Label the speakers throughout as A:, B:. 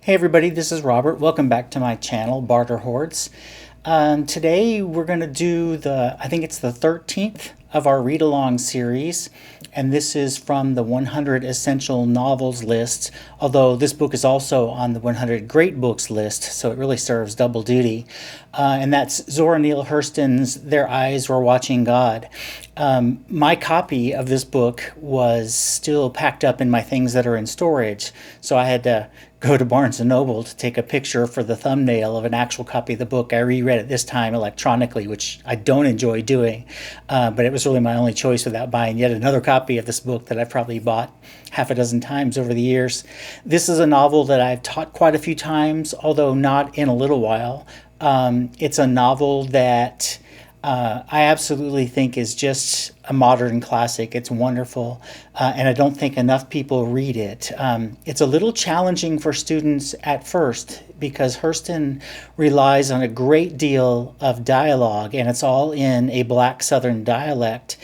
A: Hey everybody, this is Robert. Welcome back to my channel, Barter Hordes. Today we're going to do I think it's the 13th of our read-along series, and this is from the 100 Essential Novels list, although this book is also on the 100 Great Books list, so it really serves double duty. And that's Zora Neale Hurston's Their Eyes Were Watching God. My copy of this book was still packed up in my things that are in storage, so I had to go to Barnes & Noble to take a picture for the thumbnail of an actual copy of the book. I reread it this time electronically, which I don't enjoy doing, but it was really my only choice without buying yet another copy of this book that I've probably bought half a dozen times over the years. This is a novel that I've taught quite a few times, although not in a little while. It's a novel that I absolutely think is just a modern classic. It's wonderful, and I don't think enough people read it. It's a little challenging for students at first because Hurston relies on a great deal of dialogue, and it's all in a Black Southern dialect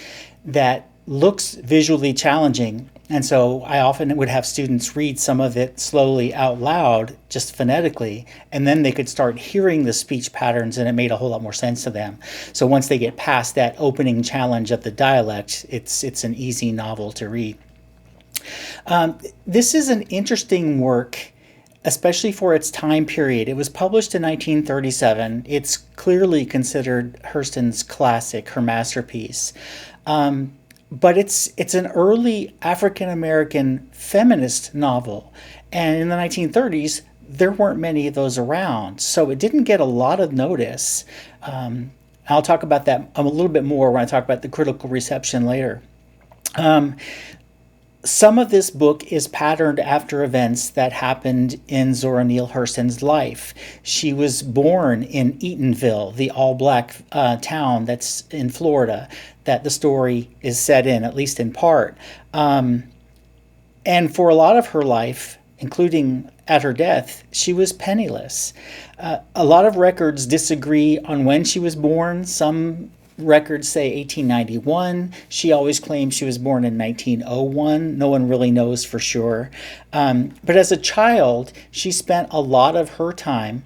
A: that looks visually challenging. And so I often would have students read some of it slowly out loud, just phonetically, and then they could start hearing the speech patterns and it made a whole lot more sense to them. So once they get past that opening challenge of the dialect, it's an easy novel to read. This is an interesting work, especially for its time period. It was published in 1937. It's clearly considered Hurston's classic, her masterpiece. But it's an early African-American feminist novel. And in the 1930s, there weren't many of those around. So it didn't get a lot of notice. I'll talk about that a little bit more when I talk about the critical reception later. Some of this book is patterned after events that happened in Zora Neale Hurston's life. She was born in Eatonville, the all-black town that's in Florida that the story is set in, at least in part. And for a lot of her life, including at her death, she was penniless. A lot of records disagree on when she was born. Some records say 1891. She always claims she was born in 1901. No one really knows for sure. But as a child, she spent a lot of her time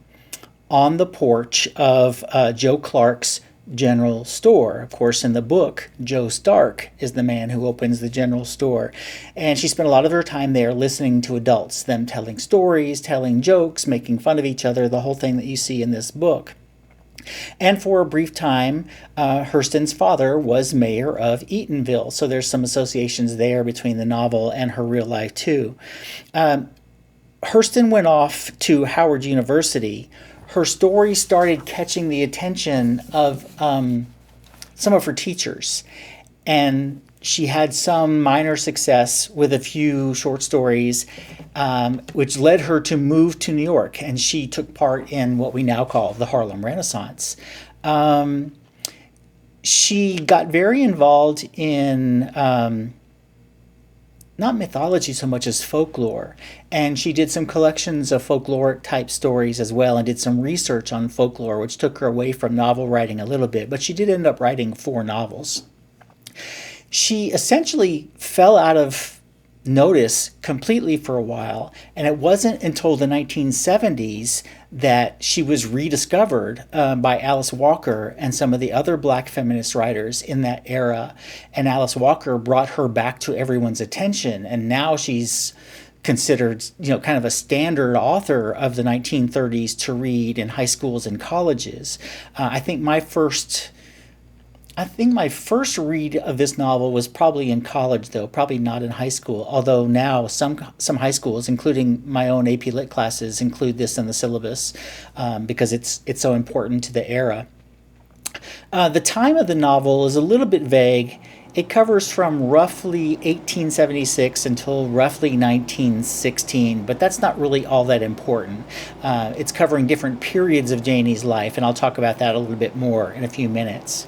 A: on the porch of Joe Clark's general store. Of course, in the book, Joe Stark is the man who opens the general store. And she spent a lot of her time there listening to adults, them telling stories, telling jokes, making fun of each other, the whole thing that you see in this book. And for a brief time, Hurston's father was mayor of Eatonville, so there's some associations there between the novel and her real life too. Hurston went off to Howard University. Her story started catching the attention of some of her teachers, and she had some minor success with a few short stories, which led her to move to New York, and she took part in what we now call the Harlem Renaissance. She got very involved in not mythology so much as folklore, and she did some collections of folkloric type stories as well and did some research on folklore, which took her away from novel writing a little bit, but she did end up writing 4 novels. She essentially fell out of notice completely for a while, and it wasn't until the 1970s that she was rediscovered by Alice Walker and some of the other Black feminist writers in that era. And Alice Walker brought her back to everyone's attention, and now she's considered, kind of a standard author of the 1930s to read in high schools and colleges. I think my first read of this novel was probably in college, though, probably not in high school, although now some high schools, including my own AP Lit classes, include this in the syllabus because it's so important to the era. The time of the novel is a little bit vague. It covers from roughly 1876 until roughly 1916, but that's not really all that important. It's covering different periods of Janie's life, and I'll talk about that a little bit more in a few minutes.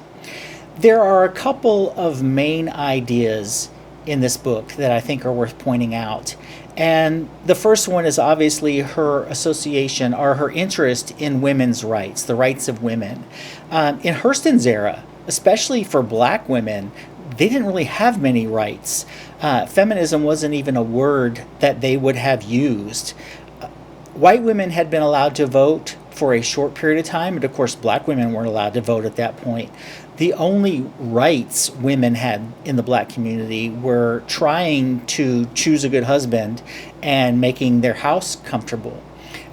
A: There are a couple of main ideas in this book that I think are worth pointing out. And the first one is obviously her association or her interest in women's rights, the rights of women. In Hurston's era, especially for Black women, they didn't really have many rights. Feminism wasn't even a word that they would have used. white women had been allowed to vote for a short period of time, and of course black women weren't allowed to vote at that point. The only rights women had in the black community were trying to choose a good husband and making their house comfortable.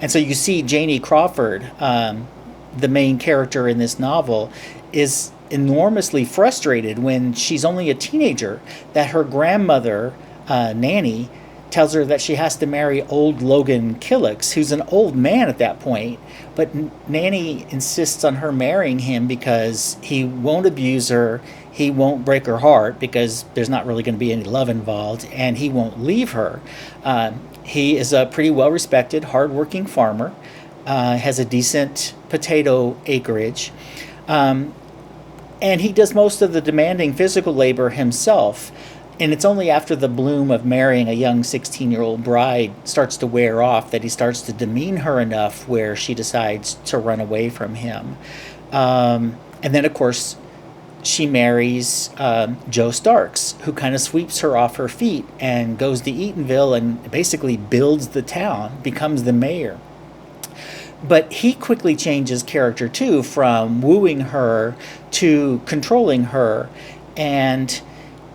A: And so you see Janie Crawford, the main character in this novel, is enormously frustrated when she's only a teenager that her grandmother, Nanny, tells her that she has to marry old Logan Killix, who's an old man at that point. But Nanny insists on her marrying him because he won't abuse her, he won't break her heart because there's not really going to be any love involved, and he won't leave her. He is a pretty well-respected, hard-working farmer, has a decent potato acreage, and he does most of the demanding physical labor himself. And it's only after the bloom of marrying a young 16-year-old bride starts to wear off that he starts to demean her enough where she decides to run away from him. And then, of course, she marries Joe Starks, who kind of sweeps her off her feet and goes to Eatonville and basically builds the town, becomes the mayor. But he quickly changes character, too, from wooing her to controlling her, and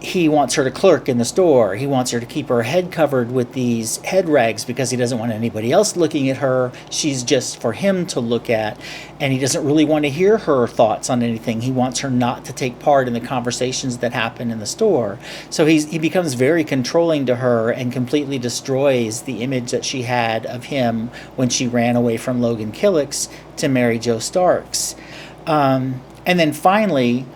A: he wants her to clerk in the store. He wants her to keep her head covered with these head rags because he doesn't want anybody else looking at her. She's just for him to look at, and he doesn't really want to hear her thoughts on anything. He wants her not to take part in the conversations that happen in the store. So he becomes very controlling to her and completely destroys the image that she had of him when she ran away from Logan Killix to marry Joe Starks. And then finally,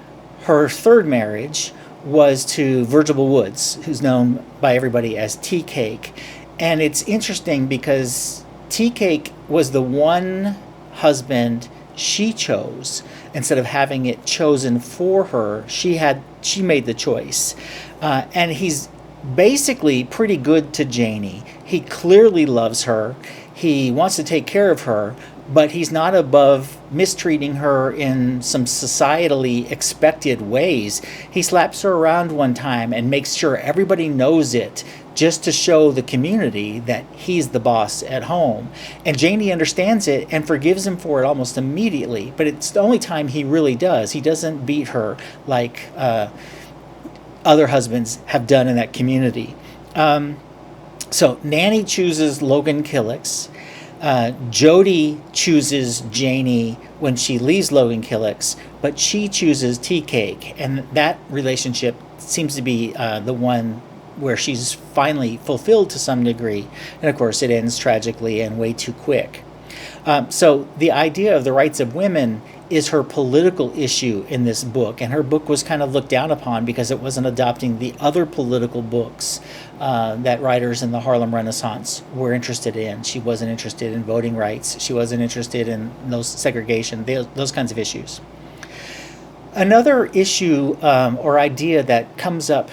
A: her third marriage was to Virgil Woods, who's known by everybody as Teacake. And it's interesting because Teacake was the one husband she chose. Instead of having it chosen for her, she made the choice. And he's basically pretty good to Janie. He clearly loves her. He wants to take care of her, but he's not above mistreating her in some societally expected ways. He slaps her around one time and makes sure everybody knows it, just to show the community that he's the boss at home. And Janie understands it and forgives him for it almost immediately, but it's the only time he really does. He doesn't beat her like other husbands have done in that community. So Nanny chooses Logan Killix. Jody chooses Janie when she leaves Logan Killix, but she chooses Teacake, and that relationship seems to be the one where she's finally fulfilled to some degree. And of course, it ends tragically and way too quick. So the idea of the rights of women is her political issue in this book, and her book was kind of looked down upon because it wasn't adopting the other political books that writers in the Harlem Renaissance were interested in. She wasn't interested in voting rights. She wasn't interested in those segregation, those kinds of issues. Another issue or idea that comes up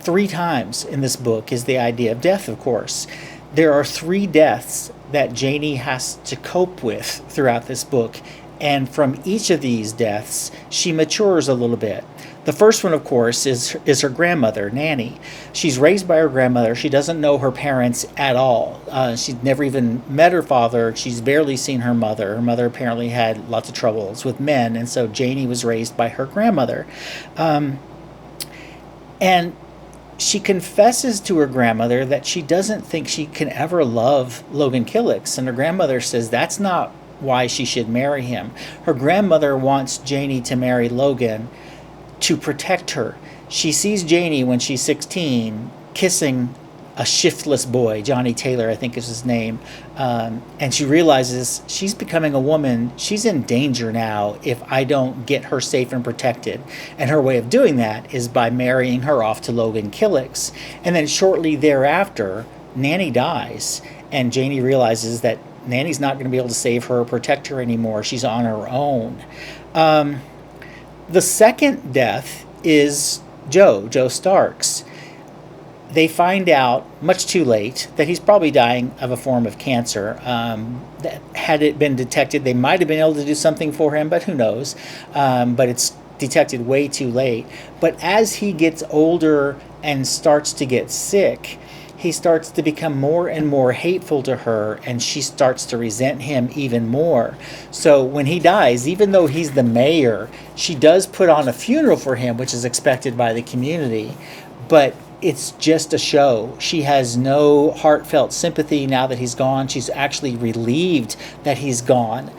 A: 3 times in this book is the idea of death, of course. There are 3 deaths that Janie has to cope with throughout this book, and from each of these deaths, she matures a little bit. The first one, of course, is her grandmother, Nanny. She's raised by her grandmother. She doesn't know her parents at all. She's never even met her father. She's barely seen her mother. Her mother apparently had lots of troubles with men, and so Janie was raised by her grandmother. And she confesses to her grandmother that she doesn't think she can ever love Logan Killix, and her grandmother says that's not why she should marry him. Her grandmother wants Janie to marry Logan to protect her. She sees Janie when she's 16 kissing a shiftless boy, Johnny Taylor, I think is his name, and she realizes she's becoming a woman. She's in danger now if I don't get her safe and protected. And her way of doing that is by marrying her off to Logan Killix. And then shortly thereafter, Nanny dies, and Janie realizes that Nanny's not going to be able to save her or protect her anymore. She's on her own. The second death is Joe Starks. They find out, much too late, that he's probably dying of a form of cancer. That had it been detected, they might have been able to do something for him, but who knows? But it's detected way too late. But as he gets older and starts to get sick, he starts to become more and more hateful to her, and she starts to resent him even more. So when he dies, even though he's the mayor, she does put on a funeral for him, which is expected by the community, but it's just a show. She has no heartfelt sympathy now that he's gone. She's actually relieved that he's gone.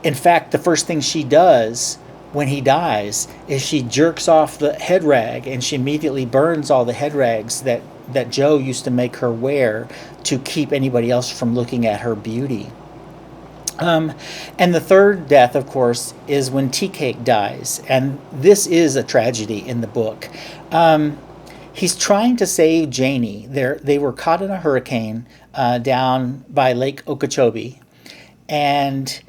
A: In fact, the first thing she does when he dies is she jerks off the head rag, and she immediately burns all the head rags that Joe used to make her wear to keep anybody else from looking at her beauty. And the third death, of course, is when Teacake dies. And this is a tragedy in the book. He's trying to save Janie. They were caught in a hurricane down by Lake Okeechobee. And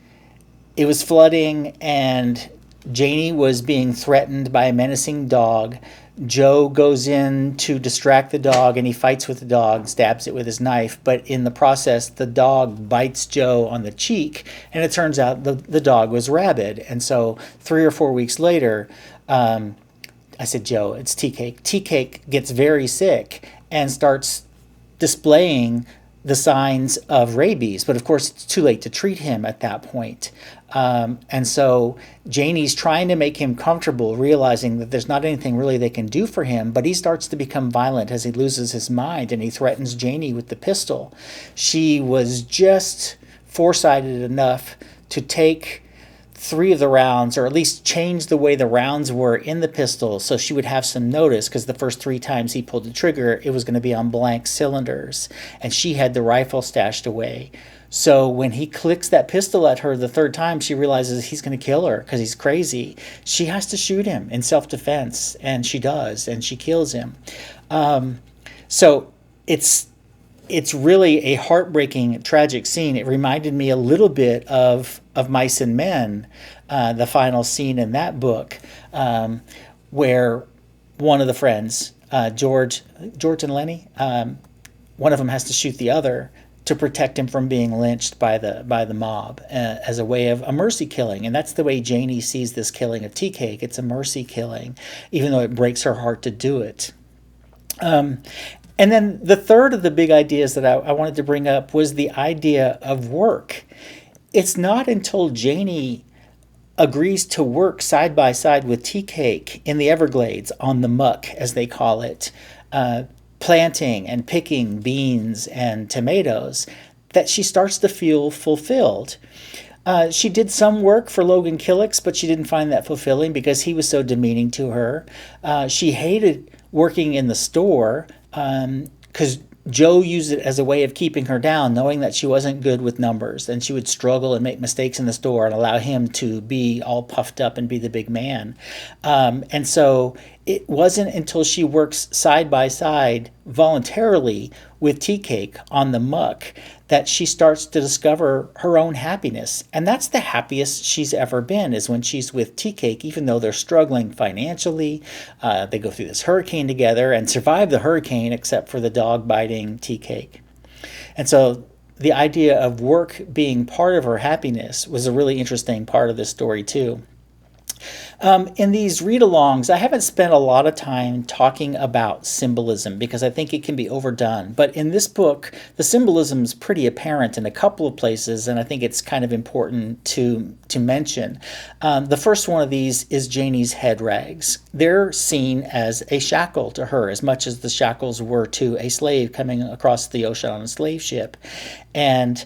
A: it was flooding, and Janie was being threatened by a menacing dog. Joe goes in to distract the dog, and he fights with the dog, stabs it with his knife. But in the process, the dog bites Joe on the cheek, and it turns out the dog was rabid. And so 3 or 4 weeks later, I said Joe, it's Teacake. Teacake gets very sick and starts displaying the signs of rabies, but of course it's too late to treat him at that point. And so Janie's trying to make him comfortable, realizing that there's not anything really they can do for him, but he starts to become violent as he loses his mind, and he threatens Janie with the pistol. She was just foresighted enough to take 3 of the rounds, or at least change the way the rounds were in the pistol so she would have some notice, because the first 3 times he pulled the trigger, it was going to be on blank cylinders, and she had the rifle stashed away. So when he clicks that pistol at her the 3rd time, she realizes he's going to kill her because he's crazy. She has to shoot him in self-defense, and she does, and she kills him. So it's really a heartbreaking, tragic scene. It reminded me a little bit of Mice and Men, the final scene in that book, where one of the friends, George and Lenny, one of them has to shoot the other to protect him from being lynched by the mob, as a way of a mercy killing. And that's the way Janie sees this killing of Teacake. It's a mercy killing, even though it breaks her heart to do it. And then the third of the big ideas that I wanted to bring up was the idea of work. It's not until Janie agrees to work side by side with Teacake in the Everglades on the muck, as they call it, planting and picking beans and tomatoes, that she starts to feel fulfilled. She did some work for Logan Killicks, but she didn't find that fulfilling because he was so demeaning to her. She hated working in the store because Joe used it as a way of keeping her down, knowing that she wasn't good with numbers, and she would struggle and make mistakes in the store and allow him to be all puffed up and be the big man. And so it wasn't until she works side by side voluntarily with Teacake on the muck that she starts to discover her own happiness. And that's the happiest she's ever been, is when she's with Teacake, even though they're struggling financially. They go through this hurricane together and survive the hurricane, except for the dog biting Teacake. And so the idea of work being part of her happiness was a really interesting part of this story too. In these read-alongs, I haven't spent a lot of time talking about symbolism because I think it can be overdone. But in this book, the symbolism is pretty apparent in a couple of places, and I think it's kind of important to mention. The first one of these is Janie's head rags. They're seen as a shackle to her, as much as the shackles were to a slave coming across the ocean on a slave ship. And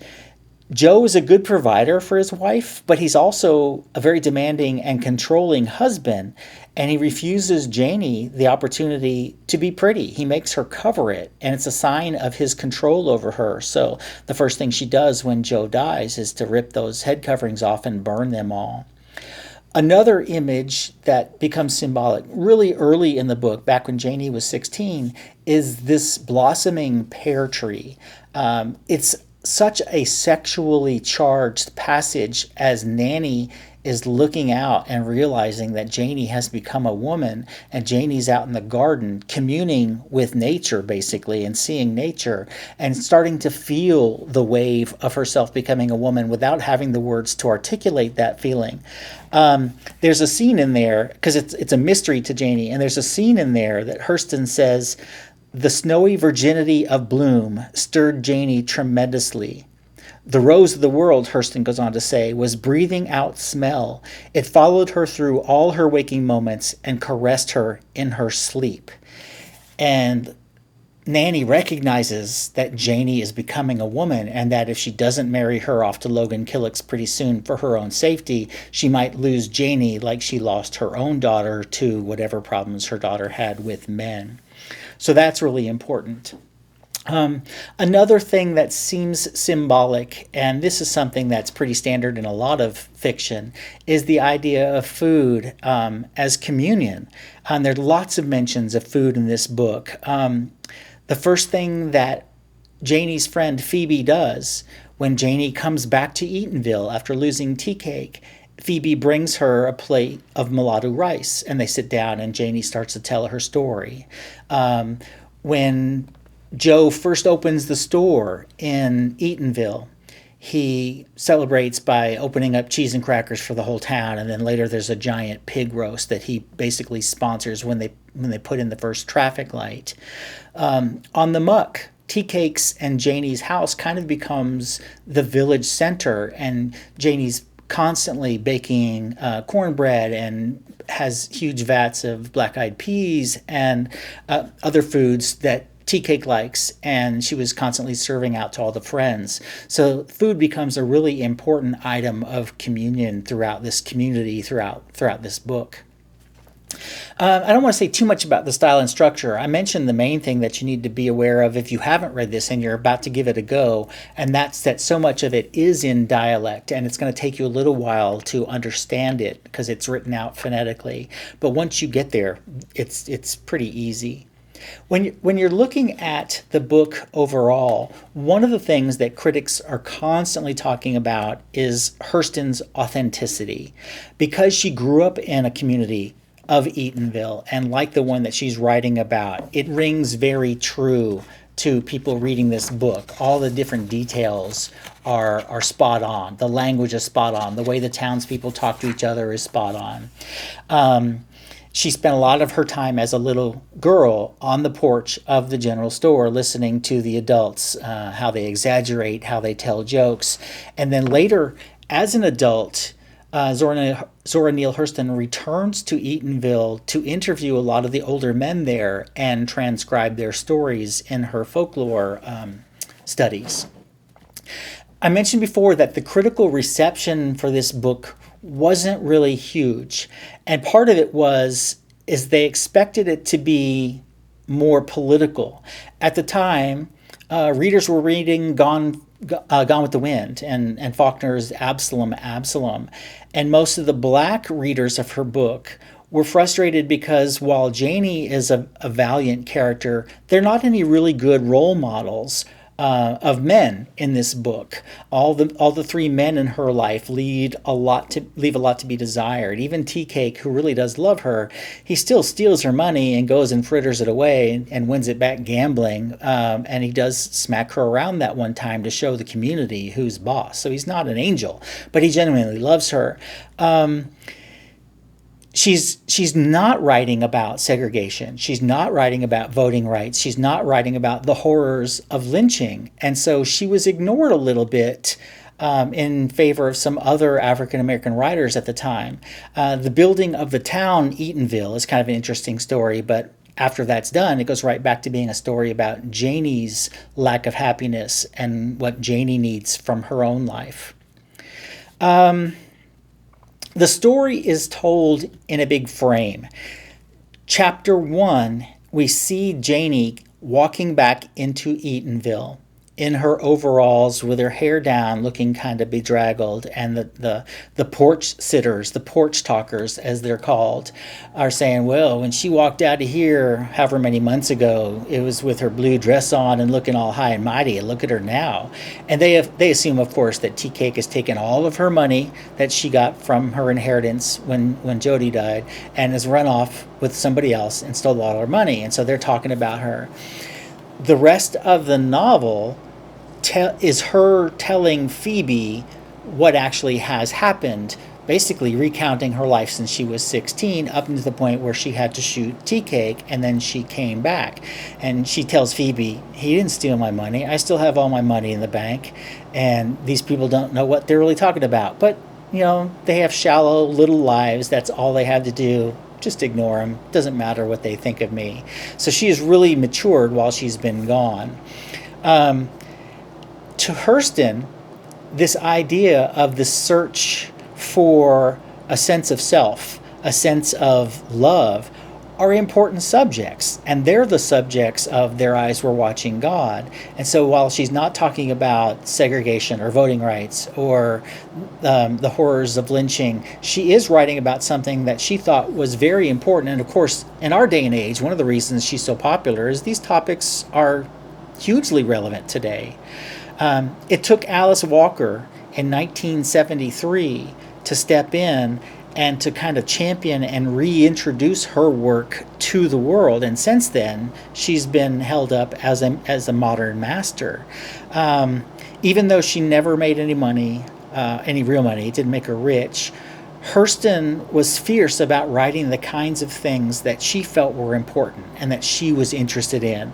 A: Joe is a good provider for his wife, but he's also a very demanding and controlling husband, and he refuses Janie the opportunity to be pretty. He makes her cover it, and it's a sign of his control over her. So the first thing she does when Joe dies is to rip those head coverings off and burn them all. Another image that becomes symbolic really early in the book, back when Janie was 16, is this blossoming pear tree. It's such a sexually charged passage as Nanny is looking out and realizing that Janie has become a woman, and Janie's out in the garden communing with nature, basically, and seeing nature and starting to feel the wave of herself becoming a woman without having the words to articulate that feeling. There's a scene in there, because it's a mystery to Janie, and there's a scene in there that Hurston says The snowy virginity of bloom stirred Janey tremendously. The rose of the world, Hurston goes on to say, was breathing out smell. It followed her through all her waking moments and caressed her in her sleep. And Nanny recognizes that Janey is becoming a woman and that if she doesn't marry her off to Logan Killick's pretty soon for her own safety, she might lose Janey like she lost her own daughter to whatever problems her daughter had with men. So that's really important. Another thing that seems symbolic, and this is something that's pretty standard in a lot of fiction, is the idea of food as communion. There are lots of mentions of food in this book. The first thing that Janey's friend Phoebe does when Janey comes back to Eatonville after losing Teacake, Phoebe brings her a plate of mulatto rice, and they sit down, and Janey starts to tell her story. When Joe first opens the store in Eatonville, he celebrates by opening up cheese and crackers for the whole town, and then later there's a giant pig roast that he basically sponsors when they put in the first traffic light. On the muck, Teacake's and Janey's house kind of becomes the village center, and Janey's constantly baking cornbread and has huge vats of black-eyed peas and other foods that Teacake likes, and she was constantly serving out to all the friends. So food becomes a really important item of communion throughout this community, throughout this book. I don't want to say too much about the style and structure. I mentioned the main thing that you need to be aware of if you haven't read this and you're about to give it a go, and that's that so much of it is in dialect, and it's going to take you a little while to understand it because it's written out phonetically. But once you get there, it's pretty easy. When you're looking at the book overall, one of the things that critics are constantly talking about is Hurston's authenticity. Because she grew up in a community of Eatonville, and like the one that she's writing about, it rings very true to people reading this book. All the different details are spot on. The language is spot on. The way the townspeople talk to each other is spot on. She spent a lot of her time as a little girl on the porch of the general store listening to the adults, how they exaggerate, how they tell jokes. And then later, as an adult, Zora Neale Hurston returns to Eatonville to interview a lot of the older men there and transcribe their stories in her folklore studies. I mentioned before that the critical reception for this book wasn't really huge, and part of it is they expected it to be more political. At the time, readers were reading Gone with the Wind and Faulkner's Absalom, and most of the black readers of her book were frustrated because while Janey is a valiant character, they're not any really good role models of men in this book. All the three men in her life leave a lot to be desired. Even Teacake, who really does love her, he still steals her money and goes and fritters it away and wins it back gambling. And he does smack her around that one time to show the community who's boss. So he's not an angel, but he genuinely loves her. She's not writing about segregation. She's not writing about voting rights. She's not writing about the horrors of lynching. And so she was ignored a little bit in favor of some other African-American writers at the time. The building of the town, Eatonville, is kind of an interesting story, but after that's done, it goes right back to being a story about Janey's lack of happiness and what Janey needs from her own life. The story is told in a big frame. Chapter 1, we see Janey walking back into Eatonville in her overalls with her hair down, looking kind of bedraggled, and the porch sitters, the porch talkers as they're called, are saying, well, when she walked out of here however many months ago, it was with her blue dress on and looking all high and mighty, and look at her now. And they assume, of course, that Teacake has taken all of her money that she got from her inheritance when Jody died and has run off with somebody else and stole all her money, and so they're talking about her. The rest of the novel is her telling Phoebe what actually has happened basically recounting her life since she was 16 up into the point where she had to shoot Teacake, and then she came back. And she tells Phoebe, he didn't steal my money. I still have all my money in the bank, and these people don't know what they're really talking about. But, you know, they have shallow little lives. That's all they have to do. Just ignore them. Doesn't matter what they think of me. So she has really matured while she's been gone. To Hurston, this idea of the search for a sense of self, a sense of love, are important subjects, and they're the subjects of Their Eyes Were Watching God. And so while she's not talking about segregation or voting rights or the horrors of lynching, she is writing about something that she thought was very important. And of course, in our day and age, one of the reasons she's so popular is these topics are hugely relevant today. It took Alice Walker in 1973 to step in and to kind of champion and reintroduce her work to the world. And since then, she's been held up as a modern master. Even though she never made any money, any real money, it didn't make her rich, Hurston was fierce about writing the kinds of things that she felt were important and that she was interested in.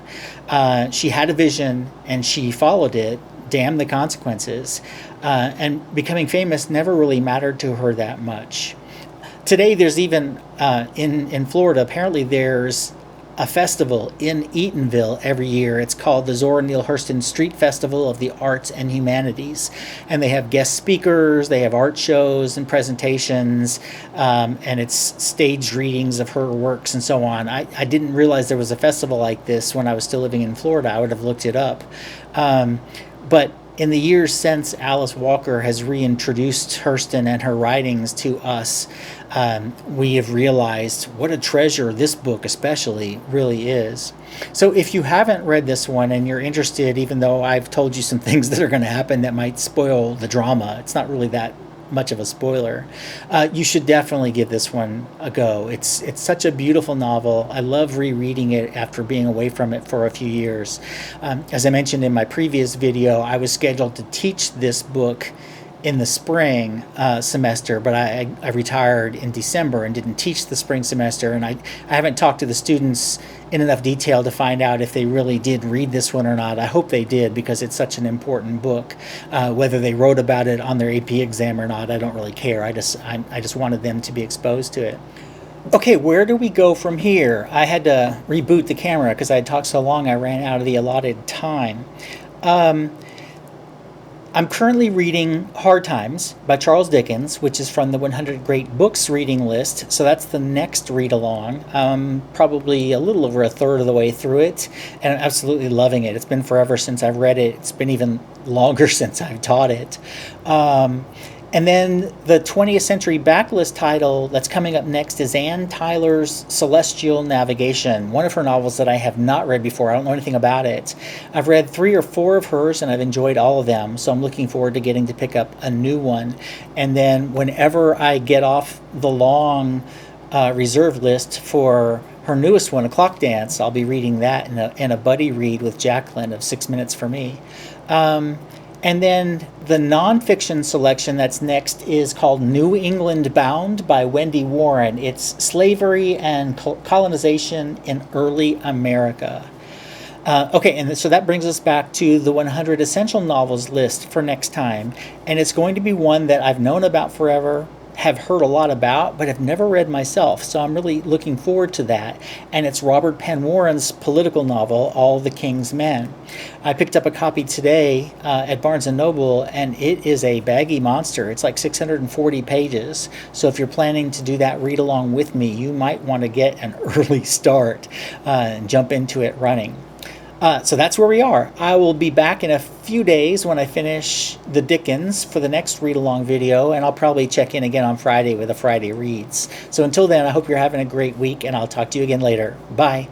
A: She had a vision and she followed it. Damn the consequences. And becoming famous never really mattered to her that much. Today, there's even, in Florida, apparently there's a festival in Eatonville every year. It's called the Zora Neale Hurston Street Festival of the Arts and Humanities. And they have guest speakers, they have art shows and presentations, and it's staged readings of her works and so on. I didn't realize there was a festival like this when I was still living in Florida. I would have looked it up. But in the years since Alice Walker has reintroduced Hurston and her writings to us, we have realized what a treasure this book especially really is. So if you haven't read this one and you're interested, even though I've told you some things that are going to happen that might spoil the drama, it's not really that much of a spoiler, you should definitely give this one a go. It's such a beautiful novel. I love rereading it after being away from it for a few years. As I mentioned in my previous video, I was scheduled to teach this book in the spring semester, but I retired in December and didn't teach the spring semester, and I haven't talked to the students in enough detail to find out if they really did read this one or not. I hope they did, because it's such an important book. Whether they wrote about it on their AP exam or not, I don't really care. I just wanted them to be exposed to it. Okay, where do we go from here? I had to reboot the camera because I had talked so long I ran out of the allotted time. I'm currently reading Hard Times by Charles Dickens, which is from the 100 Great Books reading list. So that's the next read-along. Probably a little over a third of the way through it, and I'm absolutely loving it. It's been forever since I've read it. It's been even longer since I've taught it. And then the 20th Century Backlist title that's coming up next is Anne Tyler's Celestial Navigation, one of her novels that I have not read before. I don't know anything about it. I've read 3 or 4 of hers, and I've enjoyed all of them, so I'm looking forward to getting to pick up a new one. And then whenever I get off the long reserve list for her newest one, A Clock Dance, I'll be reading that in a buddy read with Jacqueline of 6 Minutes for Me. And then the nonfiction selection that's next is called New England Bound by Wendy Warren. It's slavery and colonization in early America. Okay, and so that brings us back to the 100 Essential Novels list for next time. And it's going to be one that I've known about forever, have heard a lot about, but have never read myself. So I'm really looking forward to that. And it's Robert Penn Warren's political novel, All the King's Men. I picked up a copy today at Barnes & Noble, and it is a baggy monster. It's like 640 pages. So if you're planning to do that read along with me, you might want to get an early start and jump into it running. So that's where we are. I will be back in a few days when I finish the Dickens for the next read-along video, and I'll probably check in again on Friday with a Friday Reads. So until then, I hope you're having a great week, and I'll talk to you again later. Bye.